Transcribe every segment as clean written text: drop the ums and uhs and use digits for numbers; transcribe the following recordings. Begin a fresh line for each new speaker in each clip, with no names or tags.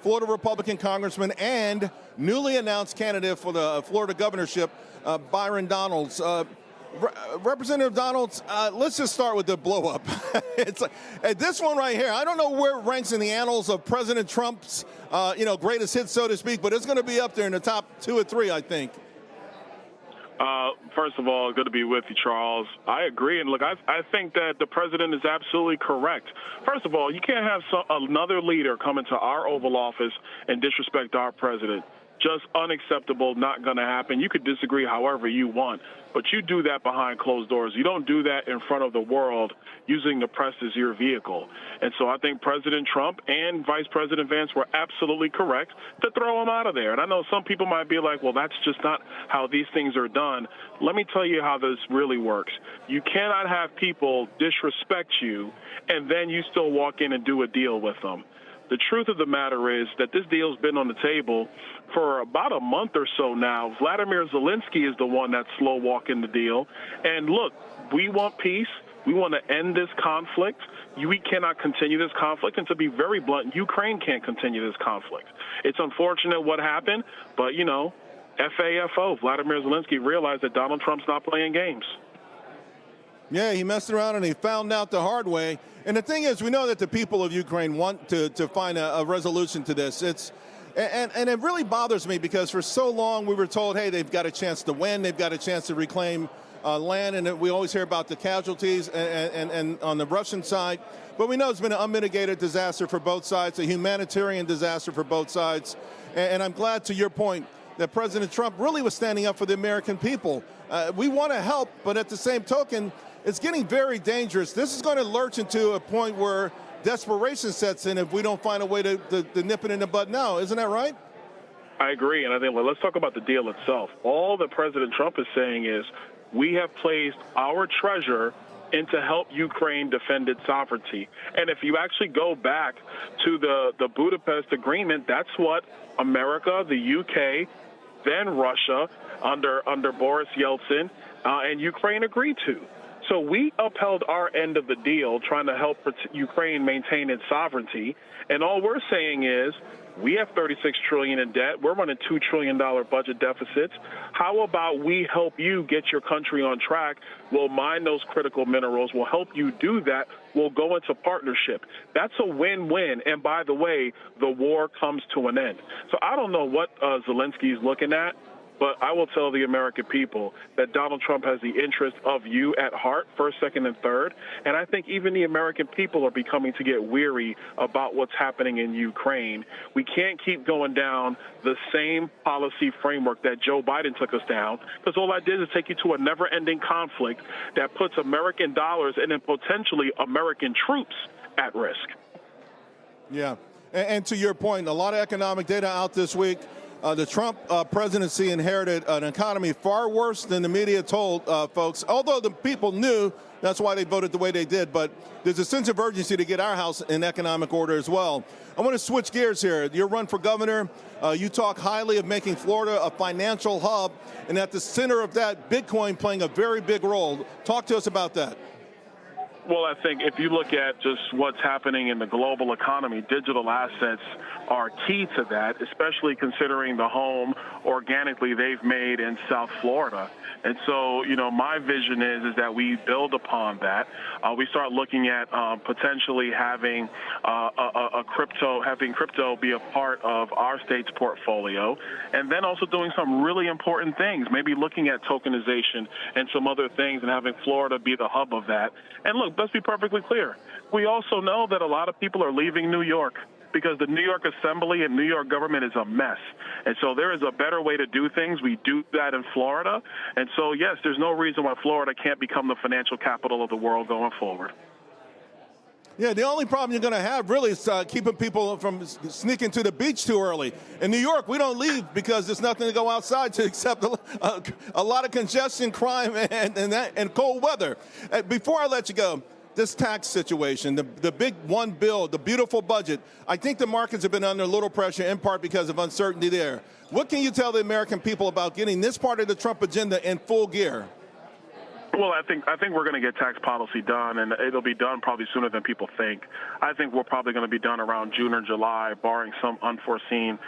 Florida Republican congressman and newly announced candidate for the Florida governorship, Byron Donald. Representative Donald, let's just start with the blow-up. It's like, this one right here, I don't know where it ranks in the annals of President Trump's, greatest hits, so to speak, but it's going to be up there in the top 2 or 3, I think.
First of all, good to be with you, Charles. I agree. And look, I think that the president is absolutely correct. First of all, you can't have another leader come into our Oval Office and disrespect our president. Just unacceptable, not going to happen. You could disagree however you want, but you do that behind closed doors. You don't do that in front of the world using the press as your vehicle. And so I think President Trump and Vice President Vance were absolutely correct to throw him out of there. And I know some people might be like, well, that's just not how these things are done. Let me tell you how this really works. You cannot have people disrespect you and then you still walk in and do a deal with them. The truth of the matter is that this deal's been on the table for about a month or so now. Volodymyr Zelenskyy is the one that's slow walking the deal. And look, we want peace. We want to end this conflict. We cannot continue this conflict. And to be very blunt, Ukraine can't continue this conflict. It's unfortunate what happened, but, FAFO, Volodymyr Zelenskyy realized that Donald Trump's not playing games.
Yeah, he messed around and he found out the hard way. And the thing is, we know that the people of Ukraine want to find a resolution to this. And it really bothers me because for so long we were told, hey, they've got a chance to win, they've got a chance to reclaim land, and we always hear about the casualties and on the Russian side. But we know it's been an unmitigated disaster for both sides, a humanitarian disaster for both sides. And I'm glad, to your point, that President Trump really was standing up for the American people. We want to help, but at the same token, it's getting very dangerous. This is going to lurch into a point where desperation sets in if we don't find a way to nip it in the bud now. Isn't that right?
I agree, and I think, let's talk about the deal itself. All that President Trump is saying is we have placed our treasure in to help Ukraine defend its sovereignty. And if you actually go back to the Budapest Agreement, that's what America, the UK, then Russia, under Boris Yeltsin, and Ukraine agreed to. So we upheld our end of the deal, trying to help Ukraine maintain its sovereignty. And all we're saying is we have $36 trillion in debt. We're running $2 trillion budget deficits. How about we help you get your country on track? We'll mine those critical minerals. We'll help you do that. We'll go into partnership. That's a win-win. And by the way, the war comes to an end. So I don't know what Zelenskyy is looking at, but I will tell the American people that Donald Trump has the interest of you at heart, first, second, and third. And I think even the American people are becoming to get weary about what's happening in Ukraine. We can't keep going down the same policy framework that Joe Biden took us down, because all that did is take you to a never-ending conflict that puts American dollars and then potentially American troops at risk.
Yeah. And to your point, a lot of economic data out this week. The Trump presidency inherited an economy far worse than the media told folks, although the people knew. That's why they voted the way they did. But there's a sense of urgency to get our house in economic order as well. I want to switch gears here. Your run for governor, you talk highly of making Florida a financial hub, and at the center of that, Bitcoin playing a very big role. Talk to us about that.
Well, I think if you look at just what's happening in the global economy, digital assets are key to that, especially considering the home organically they've made in South Florida. And so, my vision is that we build upon that. We start looking at potentially having crypto be a part of our state's portfolio, and then also doing some really important things, maybe looking at tokenization and some other things and having Florida be the hub of that. And look, let's be perfectly clear. We also know that a lot of people are leaving New York because the New York Assembly and New York government is a mess. And so there is a better way to do things. We do that in Florida. And so, yes, there's no reason why Florida can't become the financial capital of the world going forward.
Yeah, the only problem you're going to have really is keeping people from sneaking to the beach too early. In New York, we don't leave because there's nothing to go outside to except a lot of congestion, crime, and cold weather. Before I let you go, this tax situation, the big one bill, the beautiful budget, I think the markets have been under a little pressure in part because of uncertainty there. What can you tell the American people about getting this part of the Trump agenda in full gear?
Well, I think we're going to get tax policy done, and it'll be done probably sooner than people think. I think we're probably going to be done around June or July, barring some unforeseen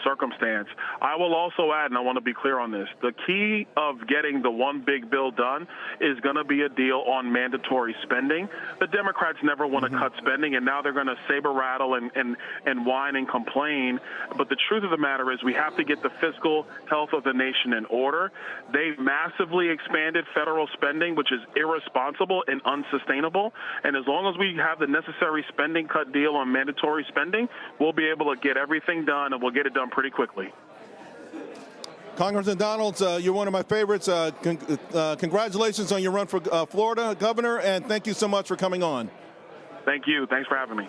circumstance. I will also add, and I want to be clear on this, the key of getting the one big bill done is going to be a deal on mandatory spending. The Democrats never want to cut spending, and now they're going to saber rattle and whine and complain. But the truth of the matter is we have to get the fiscal health of the nation in order. They've massively expanded federal spending, which is irresponsible and unsustainable. And as long as we have the necessary spending cut deal on mandatory spending, we'll be able to get everything done, and we'll get it done pretty quickly.
Congressman Donald, you're one of my favorites. Congratulations on your run for Florida governor, and thank you so much for coming on.
Thank you. Thanks for having me.